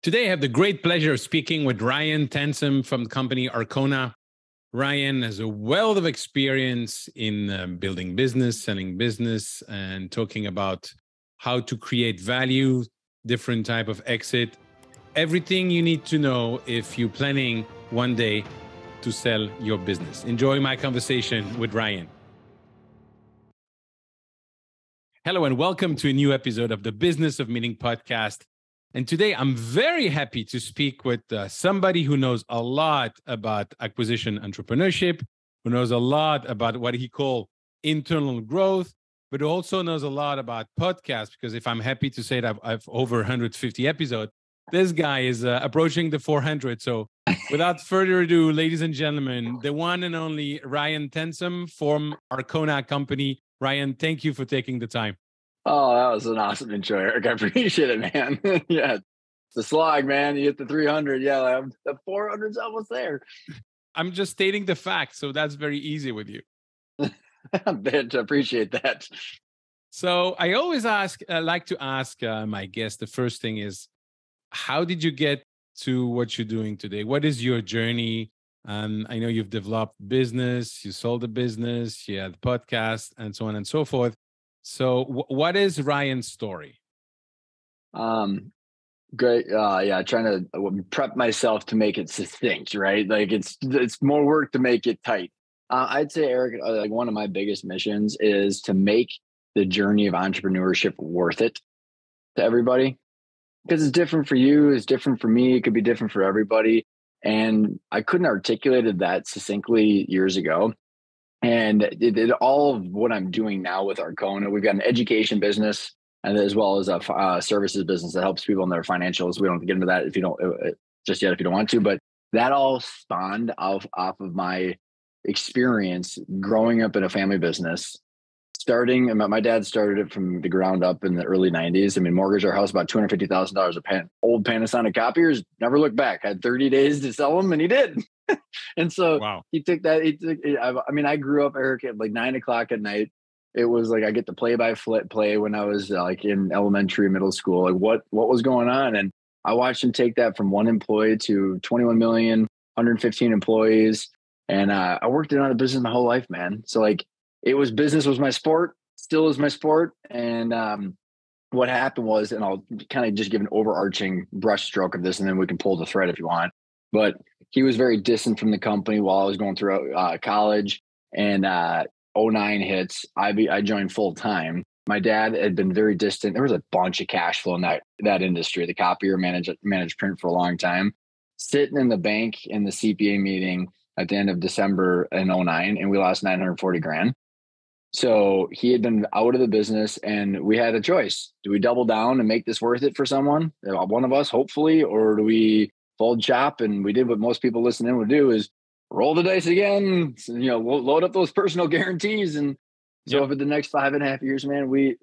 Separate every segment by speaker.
Speaker 1: Today, I have the great pleasure of speaking with Ryan Tansom from the company Arkona. Ryan has a wealth of experience in building business, selling business, and talking about how to create value, different type of exit, everything you need to know if you're planning one day to sell your business. Enjoy my conversation with Ryan. Hello, and welcome to a new episode of the Business of Meaning podcast. And today I'm very happy to speak with somebody who knows a lot about acquisition entrepreneurship, who knows a lot about what he calls internal growth, but who also knows a lot about podcasts, because if I'm happy to say that I've over 150 episodes, this guy is approaching the 400. So without further ado, ladies and gentlemen, the one and only Ryan Tansom from Arkona company. Ryan, thank you for taking the time.
Speaker 2: Oh, that was an awesome intro, Eric. I appreciate it, man. Yeah, it's a slog, man. You hit the 300. Yeah, the 400's almost there.
Speaker 1: I'm just stating the fact, so that's very easy with you.
Speaker 2: Bitch, I appreciate that.
Speaker 1: So I always like to ask my guests, the first thing is, how did you get to what you're doing today? What is your journey? I know you've developed business, you sold a business, you had a podcast, and so on and so forth. So what is Ryan's story?
Speaker 2: Great. Yeah, trying to prep myself to make it succinct, right? Like it's more work to make it tight. I'd say, Eric, like one of my biggest missions is to make the journey of entrepreneurship worth it to everybody. Because it's different for you, it's different for me, it could be different for everybody. And I couldn't articulate that succinctly years ago. And all of what I'm doing now with Arkona, we've got an education business and as well as a services business that helps people in their financials. We don't have to get into that if you don't just yet if you don't want to, but that all spawned off of my experience growing up in a family business. My dad started it from the ground up in the early 90s. I mean, mortgaged our house about $250,000 of old Panasonic copiers, never looked back, had 30 days to sell them, and he did. And so wow. He took that. I grew up, Eric, at like 9:00 at night. It was like I get to play when I was like in elementary, middle school, like what was going on. And I watched him take that from one employee to 21 million, 115 employees. And I worked in a business my whole life, man. So like, business was my sport, still is my sport. And what happened was, and I'll kind of just give an overarching brush stroke of this, and then we can pull the thread if you want. But he was very distant from the company while I was going through college. And 09 hits, I joined full time. My dad had been very distant. There was a bunch of cash flow in that industry. The copier managed print for a long time. Sitting in the bank in the CPA meeting at the end of December in 09, and we lost $940,000. So he had been out of the business, and we had a choice. Do we double down and make this worth it for someone, one of us, hopefully, or do we fold shop? And we did what most people listening would do, is roll the dice again, load up those personal guarantees. And so over the next 5.5 years, man, we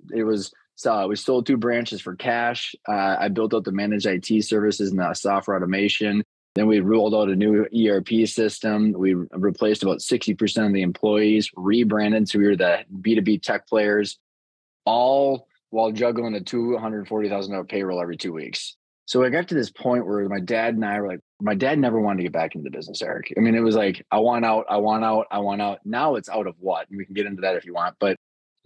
Speaker 2: sold 2 branches for cash. I built out the managed IT services and the software automation. Then we rolled out a new ERP system. We replaced about 60% of the employees, rebranded. So we were the B2B tech players, all while juggling a $240,000 payroll every 2 weeks. So I got to this point where my dad and I were like, my dad never wanted to get back into the business, Eric. I mean, it was like, I want out. Now it's out of what? And we can get into that if you want. But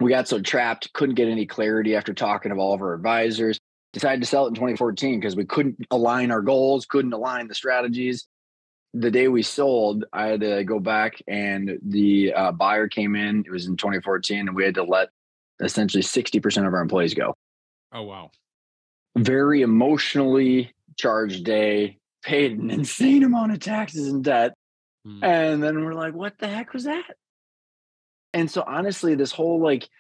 Speaker 2: we got so trapped, couldn't get any clarity after talking to all of our advisors. Decided to sell it in 2014 because we couldn't align our goals, couldn't align the strategies. The day we sold, I had to go back, and the buyer came in. It was in 2014, and we had to let essentially 60% of our employees go.
Speaker 1: Oh, wow.
Speaker 2: Very emotionally charged day, paid an insane amount of taxes and debt. And then we're like, what the heck was that? And so honestly, this whole like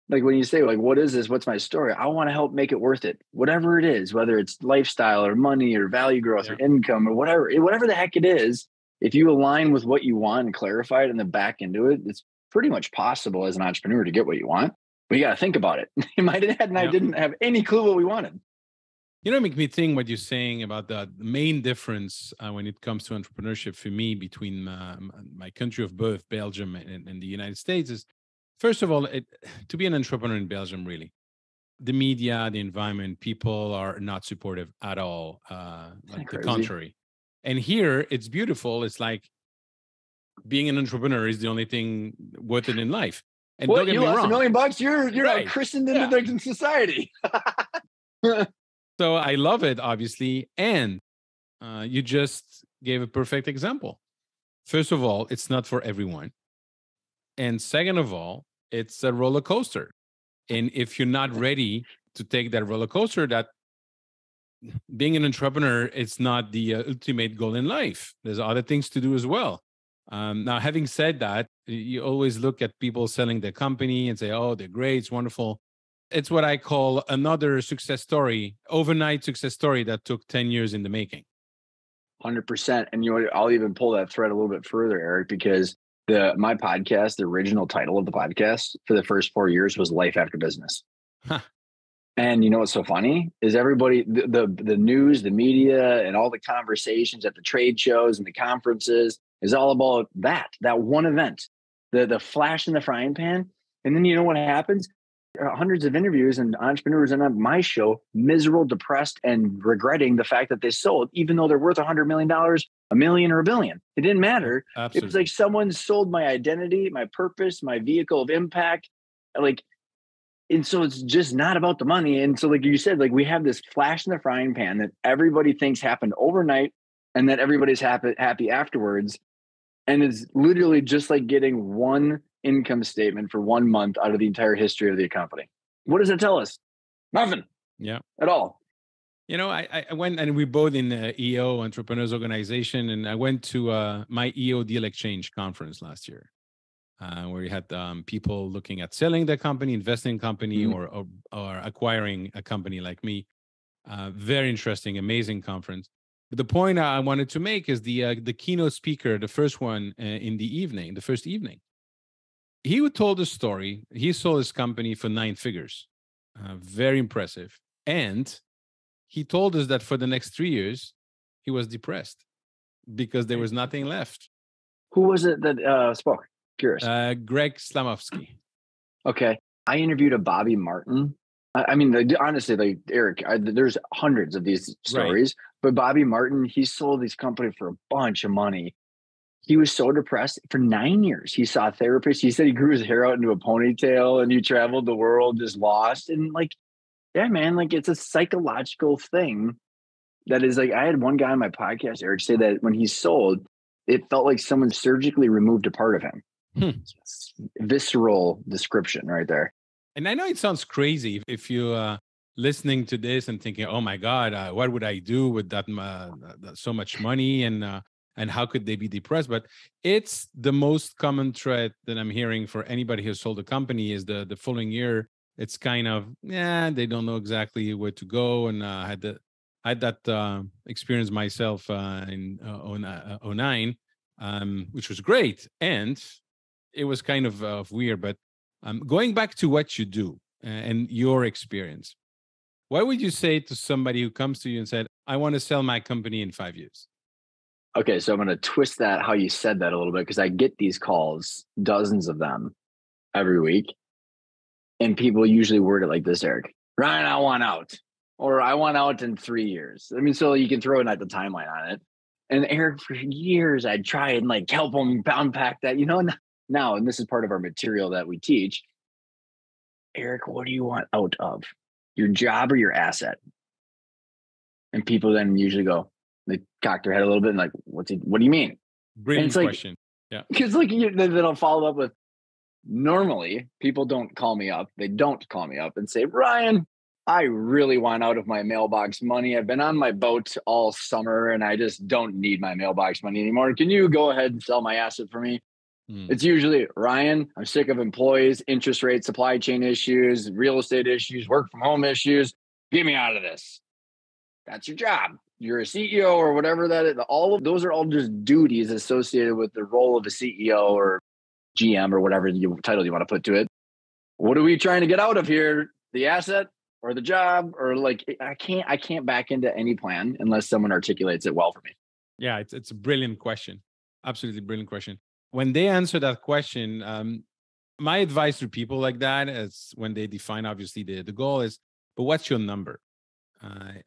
Speaker 2: when you say like, what is this? What's my story? I want to help make it worth it. Whatever it is, whether it's lifestyle or money or value growth or income or whatever the heck it is, if you align with what you want and clarify it and then back into it, it's pretty much possible as an entrepreneur to get what you want. But you got to think about it. My dad and I didn't have any clue what we wanted.
Speaker 1: Make me think what you're saying about the main difference when it comes to entrepreneurship for me between my country of birth, Belgium, and the United States is, first of all, to be an entrepreneur in Belgium, really, the media, the environment, people are not supportive at all.
Speaker 2: Isn't that
Speaker 1: The
Speaker 2: crazy?
Speaker 1: contrary. And here it's beautiful. It's like being an entrepreneur is the only thing worth it in life. And
Speaker 2: What,
Speaker 1: don't get
Speaker 2: you
Speaker 1: me
Speaker 2: lost
Speaker 1: wrong.
Speaker 2: $1 million? You're
Speaker 1: Right.
Speaker 2: christened into
Speaker 1: Yeah.
Speaker 2: the society.
Speaker 1: So I love it, obviously. And you just gave a perfect example. First of all, it's not for everyone. And second of all, it's a roller coaster. And if you're not ready to take that roller coaster, that being an entrepreneur, it's not the ultimate goal in life. There's other things to do as well. Now, having said that, you always look at people selling their company and say, oh, they're great, it's wonderful. It's what I call another success story, overnight success story that took 10 years in the making.
Speaker 2: 100%. And I'll even pull that thread a little bit further, Eric, because my podcast, the original title of the podcast for the first 4 years was Life After Business.
Speaker 1: Huh.
Speaker 2: And you know what's so funny is everybody, the news, the media, and all the conversations at the trade shows and the conferences is all about that one event, the flash in the frying pan. And then you know what happens? Hundreds of interviews and entrepreneurs on my show, miserable, depressed, and regretting the fact that they sold, even though they're worth $100 million, $1 million, or $1 billion. It didn't matter.
Speaker 1: Absolutely.
Speaker 2: It was like someone sold my identity, my purpose, my vehicle of impact. And so it's just not about the money. And so, like you said, like we have this flash in the frying pan that everybody thinks happened overnight and that everybody's happy afterwards. And it's literally just like getting one income statement for 1 month out of the entire history of the company. What does it tell us? Nothing.
Speaker 1: Yeah.
Speaker 2: At all.
Speaker 1: You know, I went, and we both in the EO Entrepreneurs Organization, and I went to my EO Deal Exchange conference last year, where you had people looking at selling their company, investing in company, or acquiring a company like me. Very interesting, amazing conference. But the point I wanted to make is the keynote speaker, the first one in the first evening. He told a story. He sold his company for 9 figures. Very impressive. And he told us that for the next 3 years, he was depressed because there was nothing left.
Speaker 2: Who was it that spoke? Curious.
Speaker 1: Greg Slamovsky.
Speaker 2: Okay. I interviewed a Bobby Martin. I mean, honestly, like Eric, there's hundreds of these stories, but Bobby Martin, he sold his company for a bunch of money. He was so depressed for 9 years. He saw a therapist. He said he grew his hair out into a ponytail and he traveled the world just lost. And like, yeah, man, like it's a psychological thing that is like, I had one guy on my podcast, Eric, say that when he sold, it felt like someone surgically removed a part of him. Visceral description right there.
Speaker 1: And I know it sounds crazy if you're listening to this and thinking, oh my God, what would I do with that so much money? And how could they be depressed? But it's the most common thread that I'm hearing for anybody who sold a company is the following year. It's kind of, they don't know exactly where to go. And I had that experience myself in 2009, which was great. And it was kind of weird. But going back to what you do and your experience, what would you say to somebody who comes to you and said, I want to sell my company in 5 years?
Speaker 2: Okay, so I'm going to twist that, how you said that a little bit, because I get these calls, dozens of them every week. And people usually word it like this, Eric. Ryan, I want out. Or I want out in 3 years. I mean, so you can throw in the timeline on it. And Eric, for years, I'd try and like help them unpack that, now, and this is part of our material that we teach. Eric, what do you want out of? Your job or your asset? And people then usually go, they cock their head a little bit and like, what do you mean?
Speaker 1: Brilliant question. Yeah.
Speaker 2: Because then I'll follow up with, normally people don't call me up. They don't call me up and say, Ryan, I really want out of my mailbox money. I've been on my boat all summer and I just don't need my mailbox money anymore. Can you go ahead and sell my asset for me? It's usually, Ryan, I'm sick of employees, interest rates, supply chain issues, real estate issues, work from home issues. Get me out of this. That's your job. You're a CEO or whatever that is. All of those are all just duties associated with the role of a CEO or GM or whatever title you want to put to it. What are we trying to get out of here? The asset or the job? Or like, I can't back into any plan unless someone articulates it well for me.
Speaker 1: Yeah, it's a brilliant question. Absolutely brilliant question. When they answer that question, my advice to people like that is when they define, obviously, the goal is but what's your number?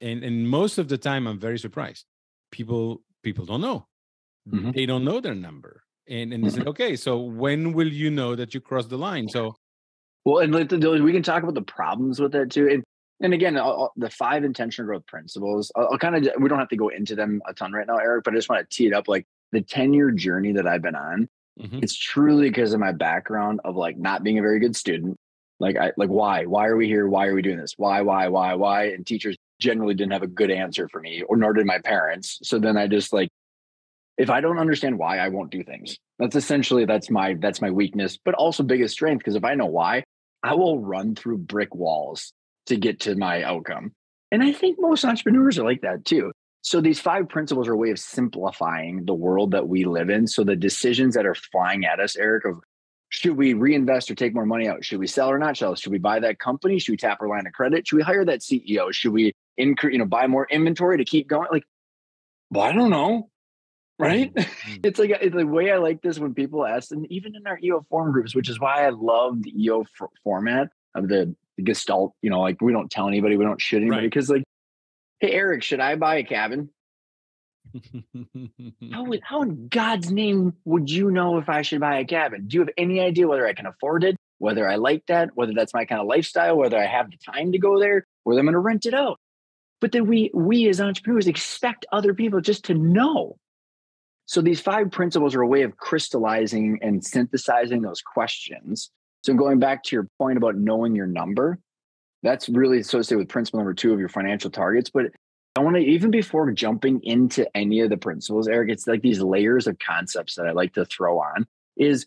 Speaker 1: And most of the time, I'm very surprised. People don't know.
Speaker 2: Mhm.
Speaker 1: They don't know their number. And they said, okay, so when will you know that you crossed the line? So
Speaker 2: Well, and we can talk about the problems with it too. And again, the 5 intentional growth principles, I'll kind of, we don't have to go into them a ton right now, Eric, but I just want to tee it up. Like the 10-year journey that I've been on,
Speaker 1: mhm,
Speaker 2: it's truly because of my background of like not being a very good student. Why are we here? Why are we doing this? Why? And teachers generally didn't have a good answer for me, or nor did my parents. So then I just like, if I don't understand why, I won't do things. That's my weakness, but also biggest strength. Because if I know why, I will run through brick walls to get to my outcome. And I think most entrepreneurs are like that too. So these 5 principles are a way of simplifying the world that we live in. So the decisions that are flying at us, Eric, of should we reinvest or take more money out? Should we sell or not sell? Should we buy that company? Should we tap our line of credit? Should we hire that CEO? Should we buy more inventory to keep going? Like, well, I don't know. Right?
Speaker 1: mhm.
Speaker 2: It's like the way I like this when people ask, and even in our EO forum groups, which is why I love the EO format of the Gestalt. Like we don't tell anybody, we don't shoot anybody,
Speaker 1: Right.
Speaker 2: because like, hey Eric, should I buy a cabin? How in God's name would you know if I should buy a cabin? Do you have any idea whether I can afford it, whether I like that, whether that's my kind of lifestyle, whether I have the time to go there, whether I'm going to rent it out? But then we as entrepreneurs expect other people just to know. So these 5 principles are a way of crystallizing and synthesizing those questions. So going back to your point about knowing your number, that's really associated with principle number 2 of your financial targets. But I want to, even before jumping into any of the principles, Eric, it's like these layers of concepts that I like to throw on is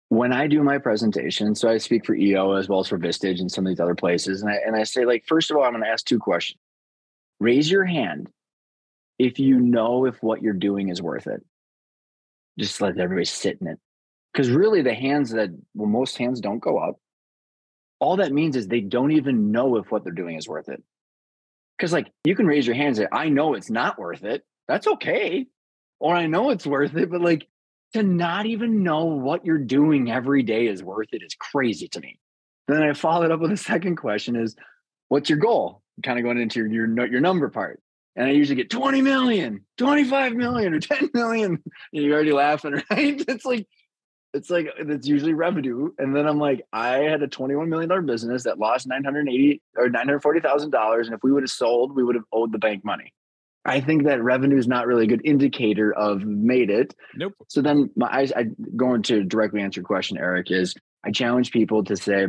Speaker 2: when I do my presentation. So I speak for EO as well as for Vistage and some of these other places. And I say, like, first of all, I'm going to ask 2 questions. Raise your hand if you know if what you're doing is worth it. Just let everybody sit in it. Because really most hands don't go up. All that means is they don't even know if what they're doing is worth it. Because like you can raise your hand and say, I know it's not worth it. That's okay. Or I know it's worth it. But like to not even know what you're doing every day is worth it is crazy to me. Then I followed up with a second question is, what's your goal? Kind of going into your number part. And I usually get 20 million, 25 million, or 10 million. And you're already laughing, right? It's usually revenue. And then I'm like, I had a $21 million business that lost $940,000. And if we would have sold, we would have owed the bank money. I think that revenue is not really a good indicator of made it.
Speaker 1: Nope.
Speaker 2: So then I going to directly answer your question, Eric, is I challenge people to say,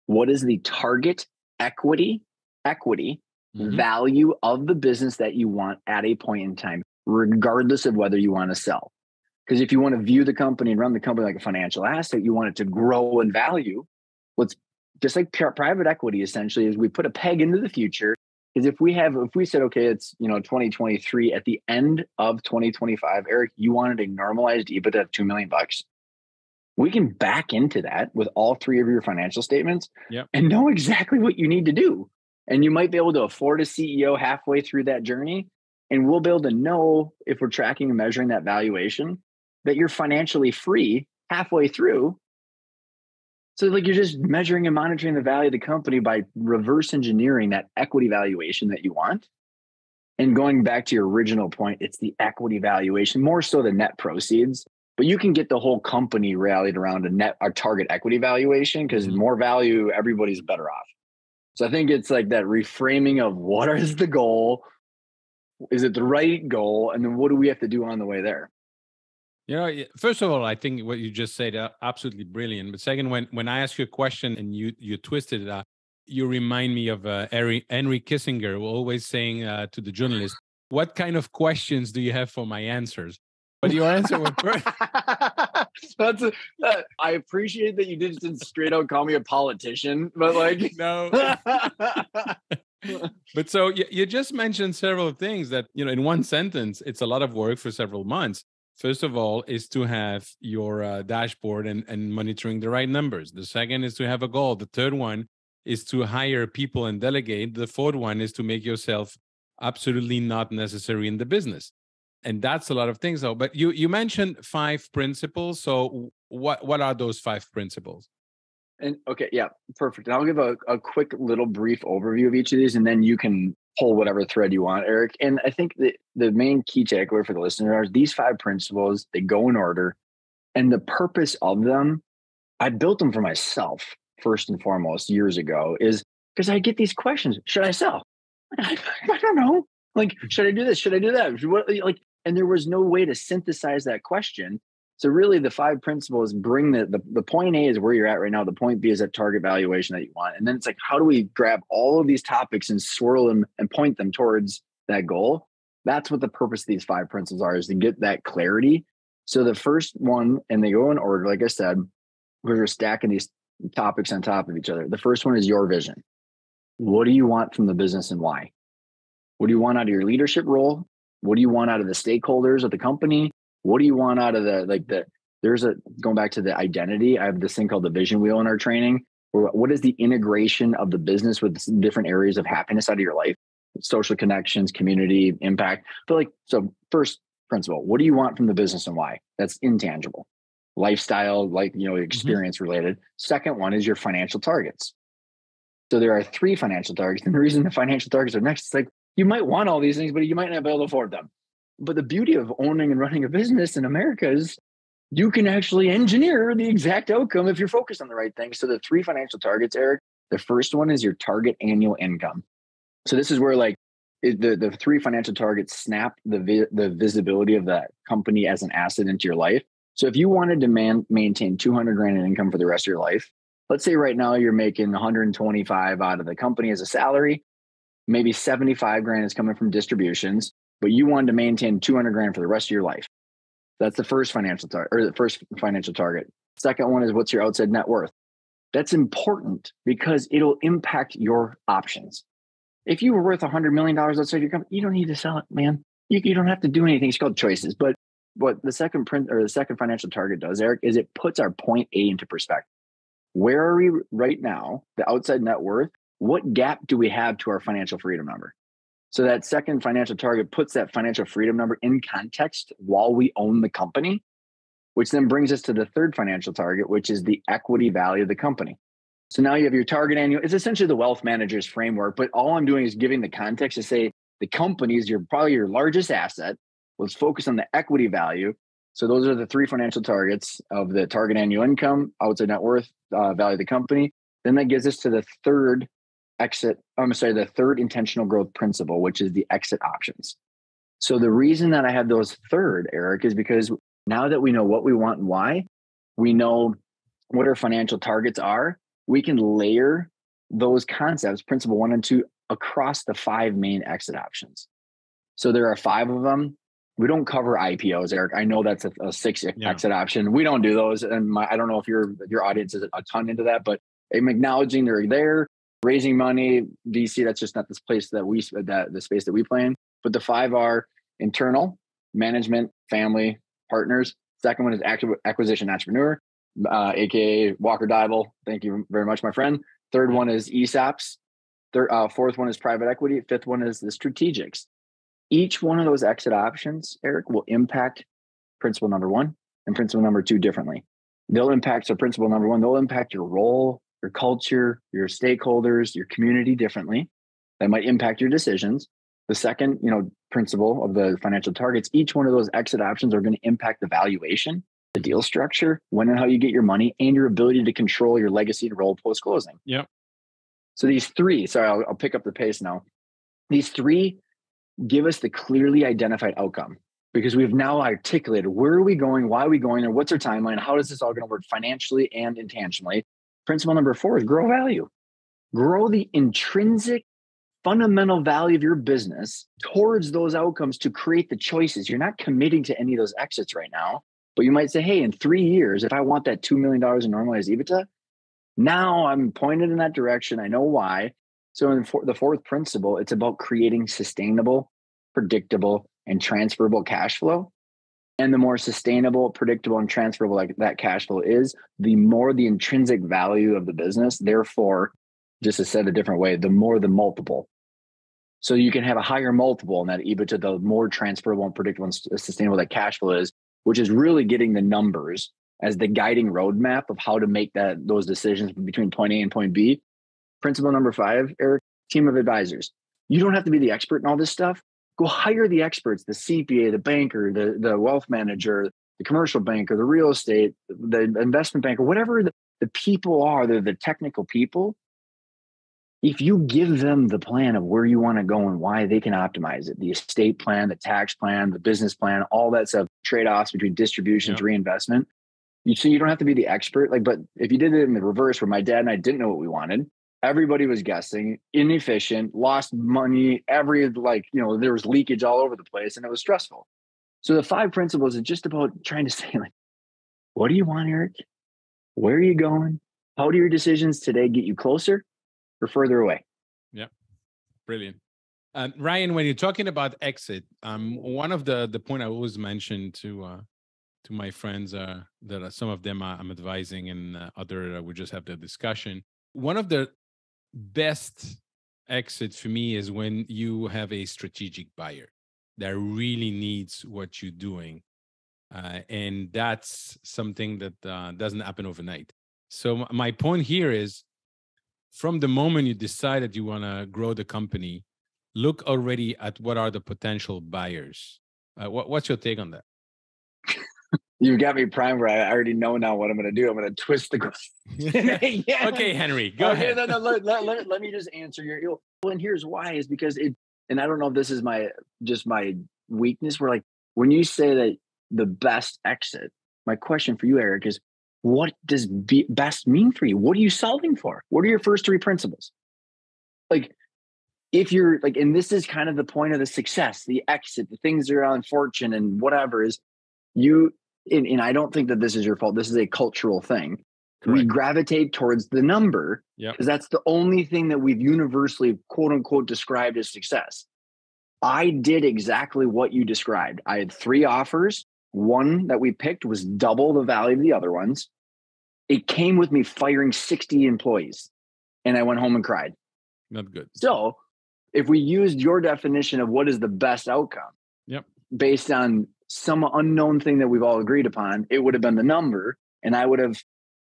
Speaker 2: what is the target equity
Speaker 1: Mhm.
Speaker 2: value of the business that you want at a point in time, regardless of whether you want to sell? Because if you want to view the company and run the company like a financial asset, you want it to grow in value. What's just like private equity essentially is we put a peg into the future. Because if we said, okay, it's 2023, at the end of 2025, Eric, you wanted a normalized EBITDA of $2 million. We can back into that with all 3 of your financial statements
Speaker 1: Yep.
Speaker 2: and know exactly what you need to do. And you might be able to afford a CEO halfway through that journey. And we'll be able to know, if we're tracking and measuring that valuation, that you're financially free halfway through. So like you're just measuring and monitoring the value of the company by reverse engineering that equity valuation that you want. And going back to your original point, it's the equity valuation, more so the net proceeds. But you can get the whole company rallied around a target equity valuation, because
Speaker 1: Mhm.
Speaker 2: more value, everybody's better off. So I think it's like that reframing of what is the goal? Is it the right goal? And then what do we have to do on the way there?
Speaker 1: First of all, I think what you just said absolutely brilliant. But second, when I ask you a question and you twisted it up, you remind me of Henry Kissinger, who always saying to the journalist, "What kind of questions do you have for my answers?" But your answer was perfect.
Speaker 2: I appreciate that you didn't straight out call me a politician, but like,
Speaker 1: No. But so you just mentioned several things that, in one sentence, it's a lot of work for several months. First of all, is to have your dashboard and monitoring the right numbers. The second is to have a goal. The third one is to hire people and delegate. The fourth one is to make yourself absolutely not necessary in the business. And that's a lot of things, though. But you mentioned 5 principles. So what are those 5 principles?
Speaker 2: And okay, yeah, perfect. And I'll give a quick little brief overview of each of these, and then you can pull whatever thread you want, Eric. And I think the main key takeaway for the listener are these 5 principles, they go in order. And the purpose of them, I built them for myself first and foremost years ago, is because I get these questions. Should I sell? I don't know. Like, should I do this? Should I do that? And there was no way to synthesize that question. So really the 5 principles bring the point A is where you're at right now. The point B is that target valuation that you want. And then it's like, how do we grab all of these topics and swirl them and point them towards that goal? That's what the purpose of these 5 principles are, is to get that clarity. So the first one, and they go in order, like I said, we're stacking these topics on top of each other. The first one is your vision. What do you want from the business and why? What do you want out of your leadership role? What do you want out of the stakeholders of the company? What do you want out of going back to the identity? I have this thing called the vision wheel in our training. What is the integration of the business with different areas of happiness out of your life? Social connections, community, impact. So first principle, what do you want from the business and why? That's intangible. Lifestyle, experience related. Second one is your financial targets. So there are 3 financial targets. And the reason the financial targets are next, it's like, you might want all these things, but you might not be able to afford them. But the beauty of owning and running a business in America is you can actually engineer the exact outcome if you're focused on the right thing. So the 3 financial targets, Eric, the first one is your target annual income. So this is where the 3 financial targets snap the visibility of that company as an asset into your life. So if you wanted to maintain 200 grand in income for the rest of your life, let's say right now you're making 125 out of the company as a salary, maybe 75 grand is coming from distributions, but you wanted to maintain 200 grand for the rest of your life. That's the first financial target, or the first financial target. Second one is, what's your outside net worth? That's important because it'll impact your options. If you were worth $100 million outside your company, you don't need to sell it, man. You don't have to do anything. It's called choices. But what the second financial target does, Eric, is it puts our point A into perspective. Where are we right now? The outside net worth. What gap do we have to our financial freedom number? So that second financial target puts that financial freedom number in context while we own the company, which then brings us to the third financial target, which is the equity value of the company. So now you have your target annual. It's essentially the wealth manager's framework, but all I'm doing is giving the context to say the company is probably your largest asset. Let's focus on the equity value. So those are the 3 financial targets of the target annual income, outside net worth, value of the company. Then that gives us to the third intentional growth principle, which is the exit options. So the reason that I have those third, Eric, is because now that we know what we want and why, we know what our financial targets are, we can layer those concepts, principle 1 and 2, across the 5 main exit options. So there are 5 of them. We don't cover IPOs, Eric. I know that's a 6th exit option. We don't do those. And I don't know if your audience is a ton into that, but I'm acknowledging they're there. Raising money, VC, that's just not the space that we play in. But the 5 are internal, management, family, partners. Second one is acquisition entrepreneur, aka Walker Dybel. Thank you very much, my friend. Third one is ESOPs. Fourth one is private equity. Fifth one is the strategics. Each one of those exit options, Eric, will impact principle number 1 and principle number 2 differently. They'll impact, so principle number 1, they'll impact your role, your culture, your stakeholders, your community differently. That might impact your decisions. The second, principle of the financial targets, each one of those exit options are going to impact the valuation, the deal structure, when and how you get your money, and your ability to control your legacy and role post-closing.
Speaker 1: Yep.
Speaker 2: So these 3, I'll pick up the pace now. These 3 give us the clearly identified outcome, because we've now articulated where are we going, why are we going there, what's our timeline, how is this all going to work financially and intentionally. Principle number 4 is grow value. Grow the intrinsic fundamental value of your business towards those outcomes to create the choices. You're not committing to any of those exits right now, but you might say, hey, in 3 years, if I want that $2 million in normalized EBITDA, now I'm pointed in that direction. I know why. So in the 4th principle, it's about creating sustainable, predictable, and transferable cash flow. And the more sustainable, predictable, and transferable that cash flow is, the more the intrinsic value of the business. Therefore, just to said a different way, the more the multiple. So you can have a higher multiple in that EBITDA, the more transferable and predictable and sustainable that cash flow is, which is really getting the numbers as the guiding roadmap of how to make those decisions between point A and point B. Principle number 5, Eric, team of advisors. You don't have to be the expert in all this stuff. Go hire the experts, the CPA, the banker, the wealth manager, the commercial banker, the real estate, the investment banker, whatever the people are, they're the technical people. If you give them the plan of where you want to go and why, they can optimize it. The estate plan, the tax plan, the business plan, all that stuff, trade-offs between distributions, reinvestment. So you don't have to be the expert. But if you did it in the reverse, where my dad and I didn't know what we wanted, everybody was guessing, inefficient, lost money, there was leakage all over the place, and it was stressful. So the 5 principles is just about trying to say, what do you want, Eric? Where are you going? How do your decisions today get you closer or further away?
Speaker 1: Yeah, brilliant. Ryan, when you're talking about exit, one of the point I always mention to my friends that some of them I'm advising, and other we just have the discussion. One of the best exits for me is when you have a strategic buyer that really needs what you're doing, and that's something that doesn't happen overnight. So my point here is, from the moment you decide that you want to grow the company, look already at what are the potential buyers. What's your take on that?
Speaker 2: You've got me primed where I already know now what I'm going to do. I'm going to twist the
Speaker 1: yeah. Okay, Henry, go ahead.
Speaker 2: No, let me just answer your. And here's why: is because and I don't know if this is my weakness. Where when you say that the best exit, my question for you, Eric, is what does best mean for you? What are you solving for? What are your first 3 principles? If you're and this is kind of the point of the success, the exit, the things that are on fortune and whatever is you. And I don't think that this is your fault. This is a cultural thing. Correct. We gravitate towards the number because that's the only thing that we've universally, quote unquote, described as success. I did exactly what you described. I had 3 offers. One that we picked was double the value of the other ones. It came with me firing 60 employees, and I went home and cried.
Speaker 1: Not good.
Speaker 2: So if we used your definition of what is the best outcome, based on some unknown thing that we've all agreed upon, it would have been the number. And I would have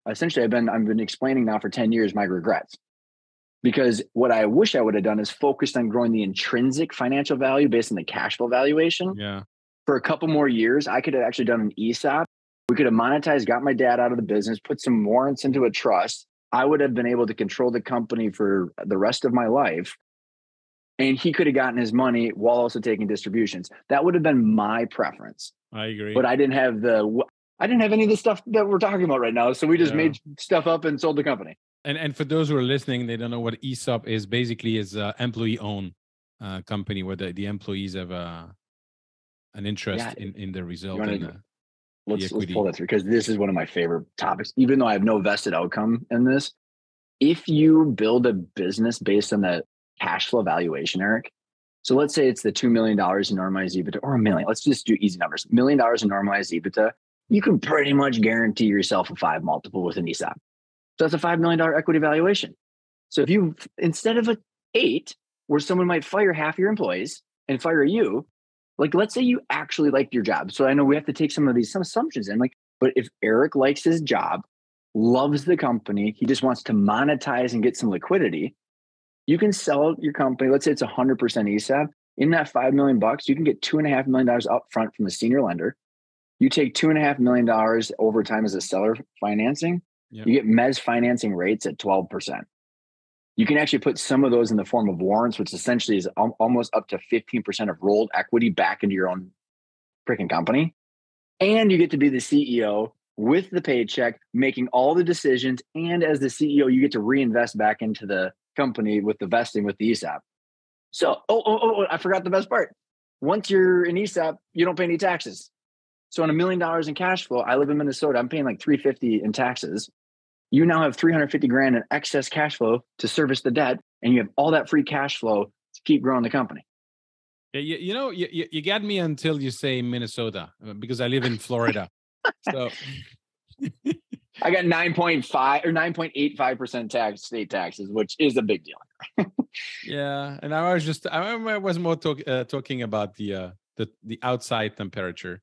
Speaker 2: essentially, I've been explaining now for 10 years my regrets, because what I wish I would have done is focused on growing the intrinsic financial value based on the cash flow valuation.
Speaker 1: Yeah.
Speaker 2: For a couple more years, I could have actually done an ESOP. We could have monetized, got my dad out of the business, put some warrants into a trust. I would have been able to control the company for the rest of my life. And he could have gotten his money while also taking distributions. That would have been my preference.
Speaker 1: I agree.
Speaker 2: But I didn't have any of the stuff that we're talking about right now. So we just made stuff up and sold the company.
Speaker 1: And for those who are listening, they don't know what ESOP is. Basically, is an employee-owned company where the employees have an interest in the result.
Speaker 2: Let's pull that through, because this is one of my favorite topics. Even though I have no vested outcome in this, if you build a business based on the cash flow valuation, Eric. So let's say it's the $2 million in normalized EBITDA, or $1 million. Let's just do easy numbers. $1 million in normalized EBITDA. You can pretty much guarantee yourself a 5 multiple with an ESOP. So that's a $5 million equity valuation. So if you, instead of an 8, where someone might fire half your employees and fire you, let's say you actually liked your job. So I know we have to take some assumptions in, but if Eric likes his job, loves the company, he just wants to monetize and get some liquidity, you can sell your company. Let's say it's 100% ESOP. In that $5 million, you can get $2.5 million up front from the senior lender. You take $2.5 million over time as a seller financing. You get mezz financing rates at 12%. You can actually put some of those in the form of warrants, which essentially is almost up to 15% of rolled equity back into your own freaking company. And you get to be the CEO with the paycheck, making all the decisions. And as the CEO, you get to reinvest back into the company with the vesting with the ESOP. So, I forgot the best part. Once you're in ESOP, you don't pay any taxes. So on $1 million in cash flow, I live in Minnesota, I'm paying like $350 in taxes. You now have $350,000 in excess cash flow to service the debt, and you have all that free cash flow to keep growing the company.
Speaker 1: Yeah, you got me until you say Minnesota, because I live in Florida. So
Speaker 2: I got 9.5 or 9.85% state taxes, which is a big deal.
Speaker 1: Yeah, and I was more talking about the outside temperature.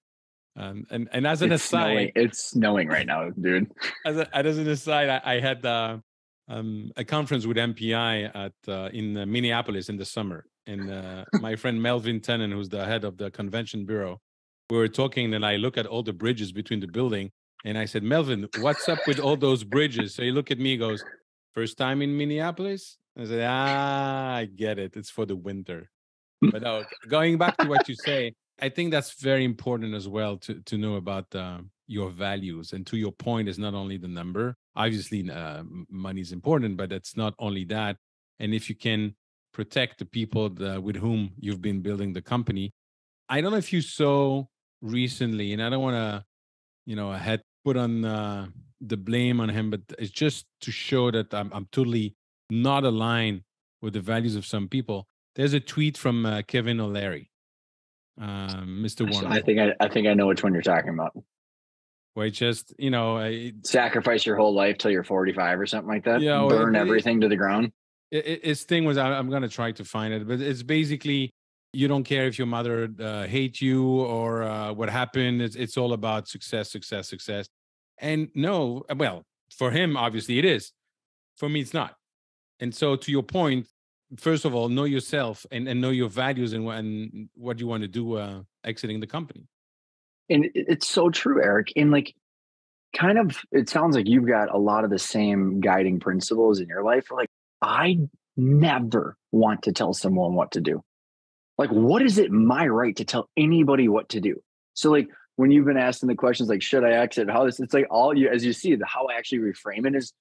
Speaker 1: And as an aside,
Speaker 2: it's snowing right now, dude.
Speaker 1: as an aside, I had a conference with MPI at in Minneapolis in the summer, and my friend Melvin Tenen, who's the head of the convention bureau, we were talking, and I look at all the bridges between the building, and I said, Melvin, what's up with all those bridges? So he looked at me, he goes, first time in Minneapolis? I said, I get it. It's for the winter. But no, going back to what you say, I think that's very important as well to know about your values. And to your point, is not only the number. Obviously, money is important, but it's not only that. And if you can protect the people with whom you've been building the company, I don't know if you saw recently, and I don't want to, I had put on the blame on him, but it's just to show that I'm totally not aligned with the values of some people. There's a tweet from Kevin O'Leary, Mr. Wonderful.
Speaker 2: I think I know which one you're talking about.
Speaker 1: Where just,
Speaker 2: sacrifice your whole life till you're 45 or something like that.
Speaker 1: Yeah,
Speaker 2: burn everything to the ground.
Speaker 1: His thing was, I'm going to try to find it, but it's basically, you don't care if your mother hates you or what happened. It's all about success, success, success. And no, well, for him, obviously it is. For me, it's not. And so to your point, first of all, know yourself and know your values and what you want to do exiting the company.
Speaker 2: And it's so true, Eric. And like, kind of, it sounds like you've got a lot of the same guiding principles in your life. Like, I never want to tell someone what to do. Like, what is it my right to tell anybody what to do? So like, when you've been asking the questions like, should I exit? How this? It's like all you, as you see, how I actually reframe it is,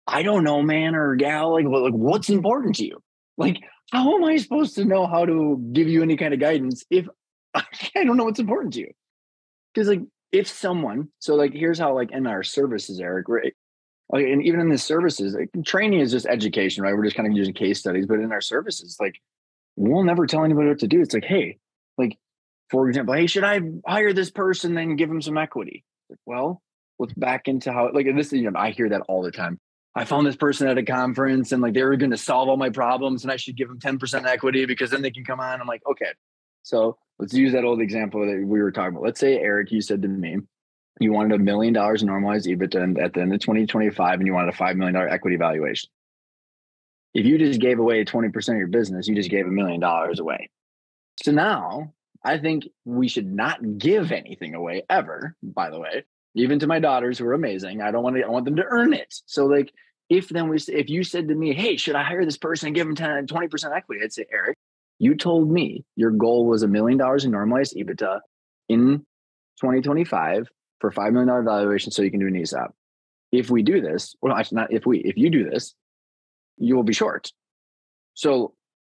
Speaker 2: I don't know, man or gal, like what's important to you? Like, how am I supposed to know how to give you any kind of guidance if I don't know what's important to you? Because like, if someone, so like, here's how, like in our services, Eric, right? Like, and even in the services, like, training is just education, right? We're just kind of using case studies, but in our services, like, we'll never tell anybody what to do. It's like, hey, like, for example, hey, should I hire this person, then give them some equity? Like, well, let's back into how, like, this, I hear that all the time. I found this person at a conference and like, they were going to solve all my problems and I should give them 10% equity because then they can come on. I'm like, okay, so let's use that old example that we were talking about. Let's say, Eric, you said to me, you wanted $1 million in normalized EBITDA at the end of 2025, and you wanted a $5 million equity valuation. If you just gave away 20% of your business, you just gave $1 million away. So now I think we should not give anything away ever, by the way, even to my daughters who are amazing. I want them to earn it. So like, if you said to me, hey, should I hire this person and give them 20% equity? I'd say, Eric, you told me your goal was $1 million in normalized EBITDA in 2025 for $5 million valuation so you can do an ESOP. If we do this, well, actually not if you do this, you will be short. So,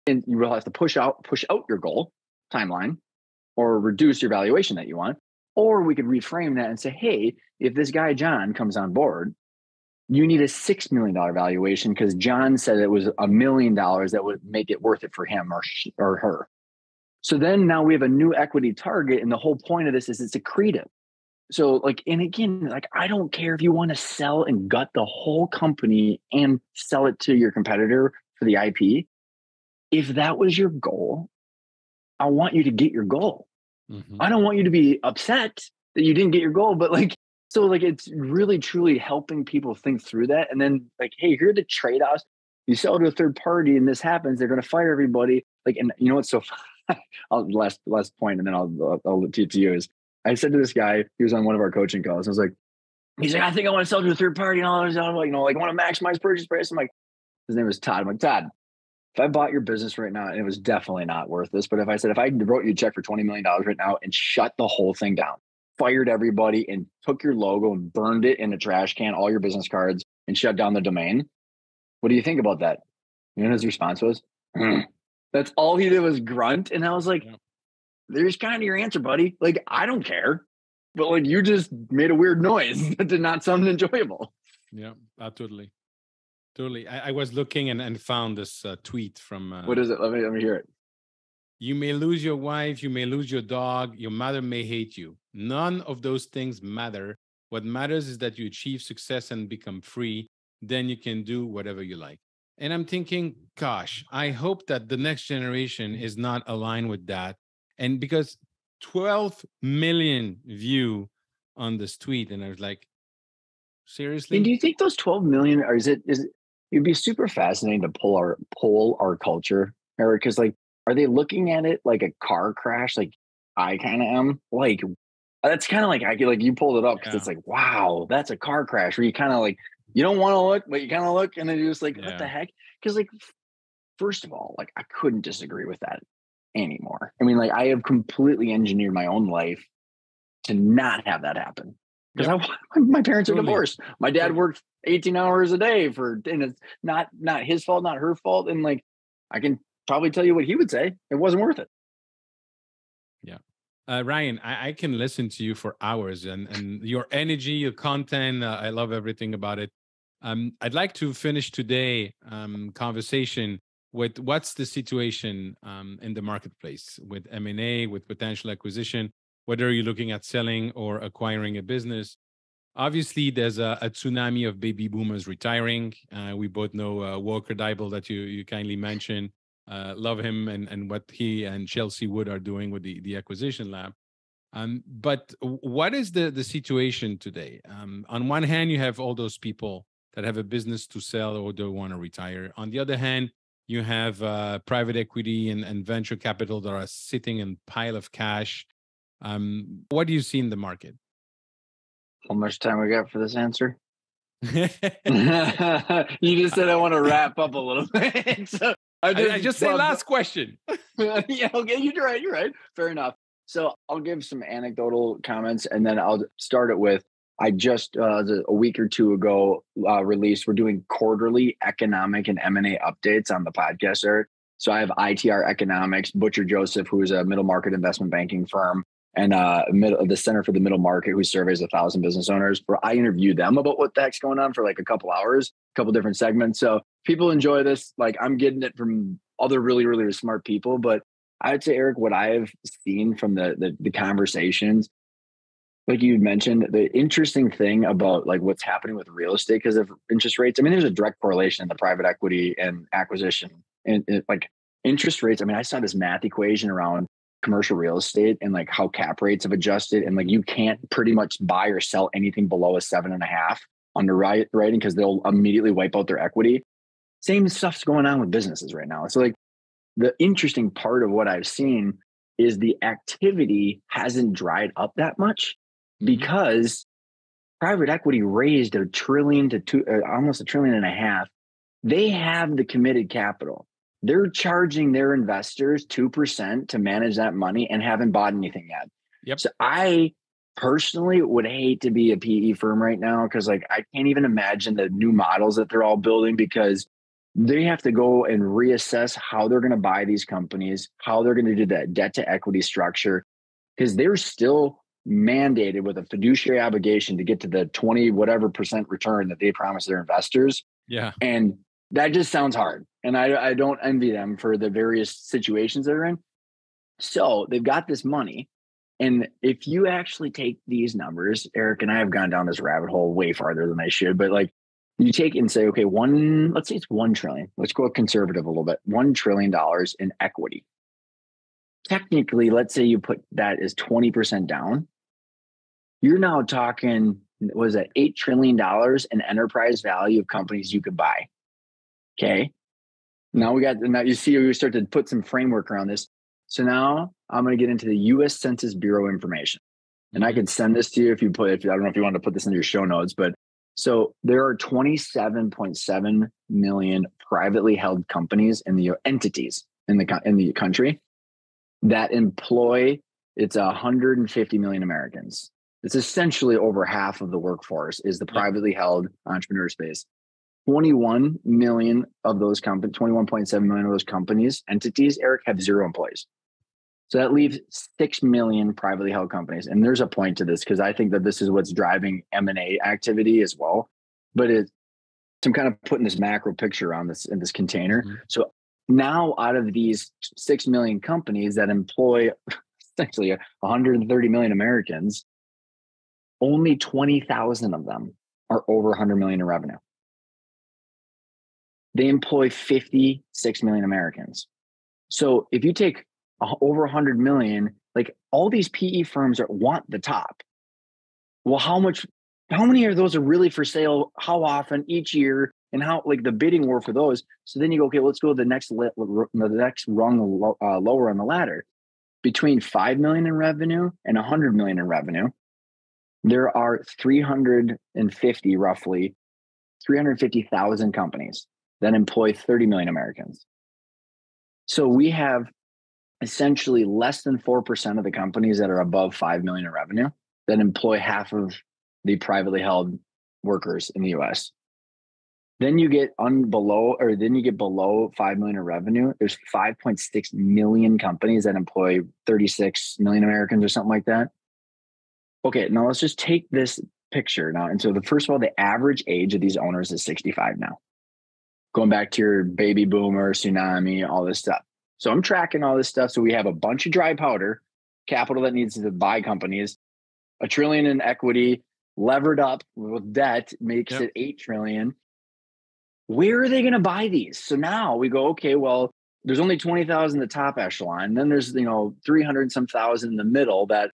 Speaker 2: and you will have to push out your goal timeline or reduce your valuation that you want. Or we could reframe that and say, hey, if this guy, John, comes on board, you need a $6 million valuation because John said it was $1 million that would make it worth it for him or her. So then now we have a new equity target. And the whole point of this is it's accretive. So like, and again, like, I don't care if you want to sell and gut the whole company and sell it to your competitor for the IP. If that was your goal, I want you to get your goal. Mm-hmm. I don't want you to be upset that you didn't get your goal, but like, so like, it's really truly helping people think through that. And then like, hey, here are the trade-offs. You sell to a third party and this happens, they're going to fire everybody. Like, and you know what's so last point, and then I'll teach you is, I said to this guy, he was on one of our coaching calls. I was like, he's like, I think I want to sell to a third party and all this. I'm like, like, I want to maximize purchase price. I'm like, his name was Todd. I'm like, Todd, if I bought your business right now, and it was definitely not worth this, but if I wrote you a check for $20 million right now and shut the whole thing down, fired everybody and took your logo and burned it in a trash can, all your business cards, and shut down the domain, what do you think about that? You know what his response was? That's all he did was grunt. And I was like, there's kind of your answer, buddy. Like, I don't care, but like, you just made a weird noise that did not sound enjoyable.
Speaker 1: Yeah, totally. I was looking and found this tweet from.
Speaker 2: What is it? Let me hear it.
Speaker 1: You may lose your wife, you may lose your dog, your mother may hate you. None of those things matter. What matters is that you achieve success and become free. Then you can do whatever you like. And I'm thinking, gosh, I hope that the next generation is not aligned with that. And because 12 million view on this tweet. And I was like,
Speaker 2: And do
Speaker 1: seriously?
Speaker 2: you think those 12 million, or it'd be super fascinating to poll our culture, Eric, because like, are they looking at it like a car crash? Like I kind of am. Like that's kind of like you pulled it up because
Speaker 1: Yeah.
Speaker 2: it's like, wow, that's a car crash where you kind of like you don't want to look, but you kind of look, and then you're just like, what the
Speaker 1: Yeah.
Speaker 2: heck? Because like, first of all, like I couldn't disagree with that anymore. I mean, like I have completely engineered my own life to not have that happen. Because
Speaker 1: Yep.
Speaker 2: my parents are
Speaker 1: Totally.
Speaker 2: divorced. My dad worked 18 hours a day and it's not his fault, not her fault. And like, I can probably tell you what he would say. It wasn't worth it.
Speaker 1: Yeah. Ryan, I can listen to you for hours and your energy, your content. I love everything about it. I'd like to finish today conversation with what's the situation in the marketplace with M&A, with potential acquisition, whether you're looking at selling or acquiring a business. Obviously, there's a tsunami of baby boomers retiring. We both know Walker Dybel that you kindly mentioned. Love him and what he and Chelsea Wood are doing with the acquisition lab. But what is the situation today? On one hand, you have all those people that have a business to sell or they want to retire. On the other hand, you have private equity and venture capital that are sitting in pile of cash. What do you see in the market?
Speaker 2: How much time we got for this answer?
Speaker 1: I,
Speaker 2: You just said I want to wrap up a little bit. So
Speaker 1: I just say last question.
Speaker 2: yeah, okay, you're right. You're right. Fair enough. So I'll give some anecdotal comments, and then I'll start it with I just a week or two ago released. We're doing quarterly economic and M&A updates on the podcast, Eric. So I have ITR Economics, Butcher Joseph, who is a middle market investment banking firm, and the Center for the Middle Market, who surveys 1,000 business owners. Where I interview them about what the heck's going on for like a couple hours, a couple different segments. So people enjoy this. Like I'm getting it from other really, really smart people. But I'd say, Eric, what I've seen from the conversations, like you mentioned, the interesting thing about like what's happening with real estate because of interest rates. I mean, there's a direct correlation in the private equity and acquisition and like interest rates. I mean, I saw this math equation around commercial real estate and like how cap rates have adjusted, and like you can't pretty much buy or sell anything below a 7.5 underwriting because they'll immediately wipe out their equity. Same stuff's going on with businesses right now. So like the interesting part of what I've seen is the activity hasn't dried up that much because private equity raised $1 trillion to almost $1.5 trillion. They have the committed capital. They're charging their investors 2% to manage that money and haven't bought anything yet.
Speaker 1: Yep.
Speaker 2: So I personally would hate to be a PE firm right now because like I can't even imagine the new models that they're all building because they have to go and reassess how they're going to buy these companies, how they're going to do that debt to equity structure, because they're still mandated with a fiduciary obligation to get to the 20 whatever percent return that they promise their investors.
Speaker 1: Yeah.
Speaker 2: And that just sounds hard. And I don't envy them for the various situations they're in. So they've got this money. And if you actually take these numbers, Eric and I have gone down this rabbit hole way farther than I should, but like you take and say, okay, let's say it's 1 trillion. Let's go conservative a little bit. $1 trillion in equity. Technically, let's say you put that as 20% down. You're now talking, was that $8 trillion in enterprise value of companies you could buy. Okay. Now you see, we start to put some framework around this. So now I'm going to get into the US Census Bureau information. And I could send this to you if I don't know if you want to put this into your show notes, but so there are 27.7 million privately held companies in the entities in the country that employ, it's 150 million Americans. It's essentially over half of the workforce is the privately held entrepreneur space. 21 million of those companies, 21.7 million of those companies, entities, Eric, have 0 employees. So that leaves 6 million privately held companies. And there's a point to this because I think that this is what's driving M&A activity as well. But I'm kind of putting this macro picture on this in this container. So now out of these 6 million companies that employ essentially 130 million Americans, only 20,000 of them are over 100 million in revenue. They employ 56 million Americans. So if you take over 100 million, Like all these PE firms want the top. Well, how many of those are really for sale? How often each year? And how, like, the bidding war for those. So then you go, okay, let's go to the next rung lower on the ladder. Between 5 million in revenue and 100 million in revenue, there are roughly 350,000 companies that employ 30 million Americans. So we have essentially less than 4% of the companies that are above 5 million in revenue that employ half of the privately held workers in the US. Then you get below 5 million in revenue. There's 5.6 million companies that employ 36 million Americans or something like that. Okay, now let's just take this picture now. And so first of all, the average age of these owners is 65 now. Going back to your baby boomer, tsunami, all this stuff. So I'm tracking all this stuff. So we have a bunch of dry powder, capital that needs to buy companies, $1 trillion in equity, levered up with debt makes it 8 trillion. Where are they going to buy these? So now we go, okay, well, there's only 20,000 in the top echelon. Then there's, 300 and some thousand in the middle that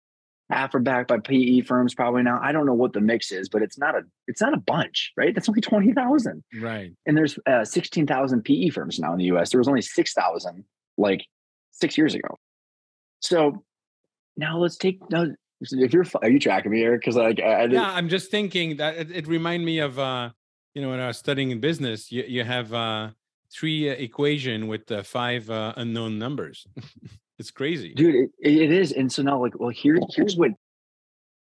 Speaker 2: half are backed by PE firms probably now. I don't know what the mix is, but it's not a bunch, right? That's only 20,000.
Speaker 1: Right.
Speaker 2: And there's 16,000 PE firms now in the US. There was only 6,000 like 6 years ago. So now are you tracking me, Eric? Because
Speaker 1: I'm just thinking that it reminded me of, when I was studying in business, you have 3 equation with 5 unknown numbers. It's crazy,
Speaker 2: dude. It is. And so now, here's what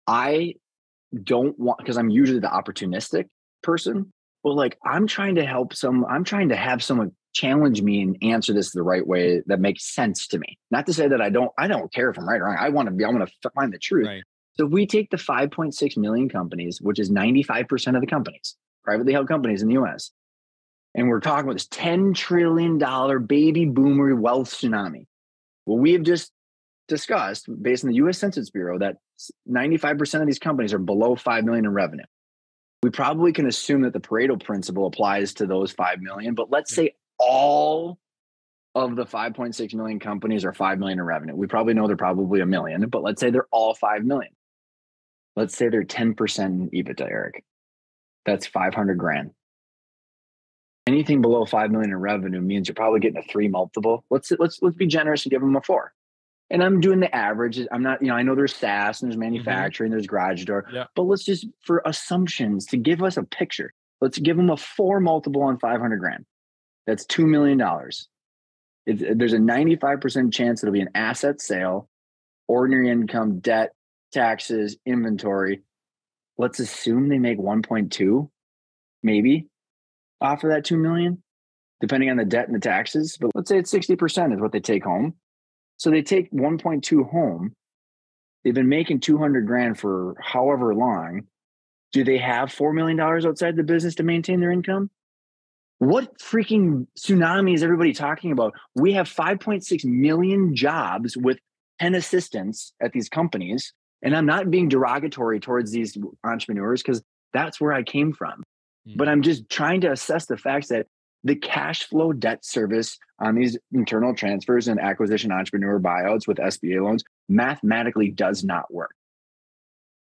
Speaker 2: I don't want, because I'm usually the opportunistic person. But I'm trying to have someone challenge me and answer this the right way that makes sense to me. Not to say that I don't care if I'm right or wrong. I want to find the truth. Right. So if we take the 5.6 million companies, which is 95% of the companies, privately held companies in the US, and we're talking about this $10 trillion baby boomer wealth tsunami. Well, we have just discussed, based on the US Census Bureau, that 95% of these companies are below 5 million in revenue. We probably can assume that the Pareto principle applies to those 5 million, but let's say all of the 5.6 million companies are 5 million in revenue. We probably know they're probably 1 million, but let's say they're all 5 million. Let's say they're 10% in EBITDA, Eric. That's 500 grand. Anything below 5 million in revenue means you're probably getting a 3 multiple. Let's be generous and give them a 4. And I'm doing the average. I'm not, I know there's SaaS and there's manufacturing, there's garage door, but let's just, for assumptions, to give us a picture, let's give them a 4 multiple on 500 grand. That's $2 million. There's a 95% chance it'll be an asset sale, ordinary income, debt, taxes, inventory. Let's assume they make 1.2, maybe, off of that 2 million, depending on the debt and the taxes. But let's say it's 60% is what they take home. So they take 1.2 home. They've been making 200 grand for however long. Do they have $4 million outside the business to maintain their income? What freaking tsunami is everybody talking about? We have 5.6 million jobs with 10 assistants at these companies. And I'm not being derogatory towards these entrepreneurs because that's where I came from. But I'm just trying to assess the facts that the cash flow debt service on these internal transfers and acquisition entrepreneur buyouts with SBA loans mathematically does not work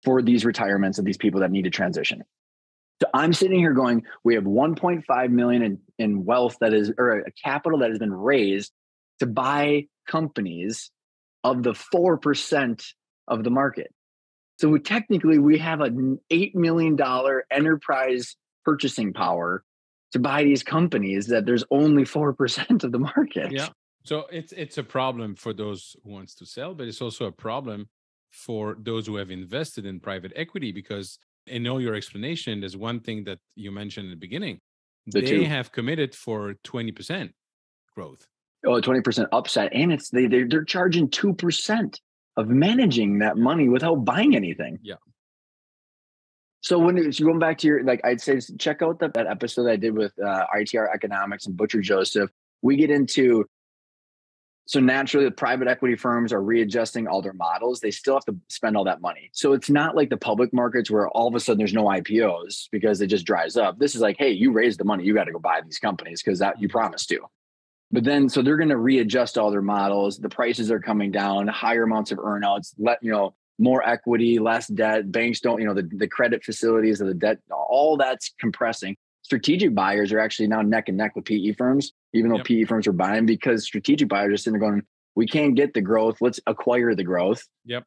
Speaker 2: for these retirements of these people that need to transition. So I'm sitting here going, we have 1.5 million in wealth or a capital that has been raised to buy companies of the 4% of the market. So technically we have an $8 million enterprise purchasing power to buy these companies that there's only 4% of the market.
Speaker 1: Yeah. So it's a problem for those who wants to sell, but it's also a problem for those who have invested in private equity, because in all your explanation, there's one thing that you mentioned in the beginning. They have committed for 20% growth.
Speaker 2: Oh, 20% upside. And they're charging 2% of managing that money without buying anything.
Speaker 1: Yeah.
Speaker 2: So going back to I'd say check out that episode I did with ITR Economics and Butcher Joseph. We get into, so naturally the private equity firms are readjusting all their models. They still have to spend all that money. So it's not like the public markets where all of a sudden there's no IPOs because it just dries up. This is like, hey, you raised the money. You got to go buy these companies because that you promised to. But then, so they're going to readjust all their models. The prices are coming down, higher amounts of earnouts, more equity, less debt. Banks don't, the credit facilities of the debt, all that's compressing. Strategic buyers are actually now neck and neck with PE firms, even though PE firms are buying, because strategic buyers are sitting there going, we can't get the growth. Let's acquire the growth.
Speaker 1: Yep.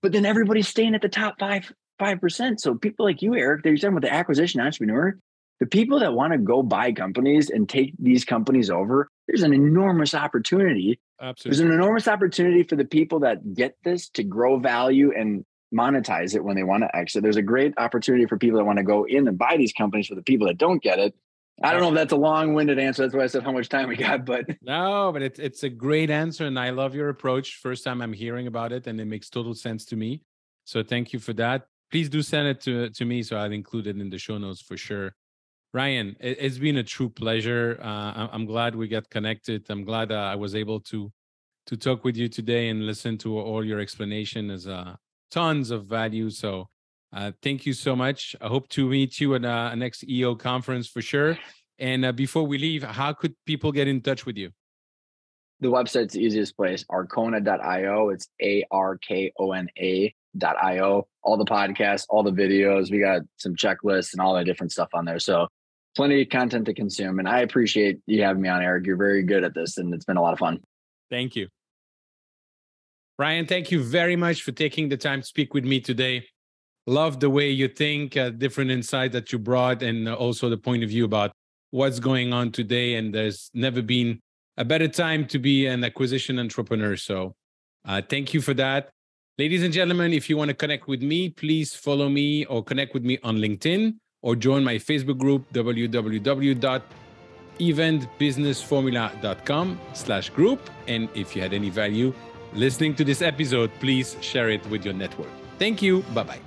Speaker 2: But then everybody's staying at the top 5%. So people like you, Eric, you're talking about the acquisition entrepreneur, the people that want to go buy companies and take these companies over, there's an enormous opportunity.
Speaker 1: Absolutely.
Speaker 2: There's an enormous opportunity for the people that get this to grow value and monetize it when they want to exit. There's a great opportunity for people that want to go in and buy these companies for the people that don't get it. I don't know if that's a long-winded answer. That's why I said how much time we got, but
Speaker 1: no, but it's a great answer. And I love your approach. First time I'm hearing about it, and it makes total sense to me. So thank you for that. Please do send it to me, so I'll include it in the show notes for sure. Ryan, it's been a true pleasure. I'm glad we got connected. I'm glad I was able to talk with you today and listen to all your explanation. As tons of value. So thank you so much. I hope to meet you at a next EO conference for sure. And before we leave, how could people get in touch with you?
Speaker 2: The website's the easiest place, arkona.io. It's ARKONA.io. All the podcasts, all the videos. We got some checklists and all that different stuff on there. So plenty of content to consume. And I appreciate you having me on, Eric. You're very good at this, and it's been a lot of fun.
Speaker 1: Thank you. Ryan, thank you very much for taking the time to speak with me today. Love the way you think, different insight that you brought, and also the point of view about what's going on today. And there's never been a better time to be an acquisition entrepreneur. So thank you for that. Ladies and gentlemen, if you want to connect with me, please follow me or connect with me on LinkedIn or join my Facebook group, www.eventbusinessformula.com/group. And if you had any value listening to this episode, please share it with your network. Thank you. Bye-bye.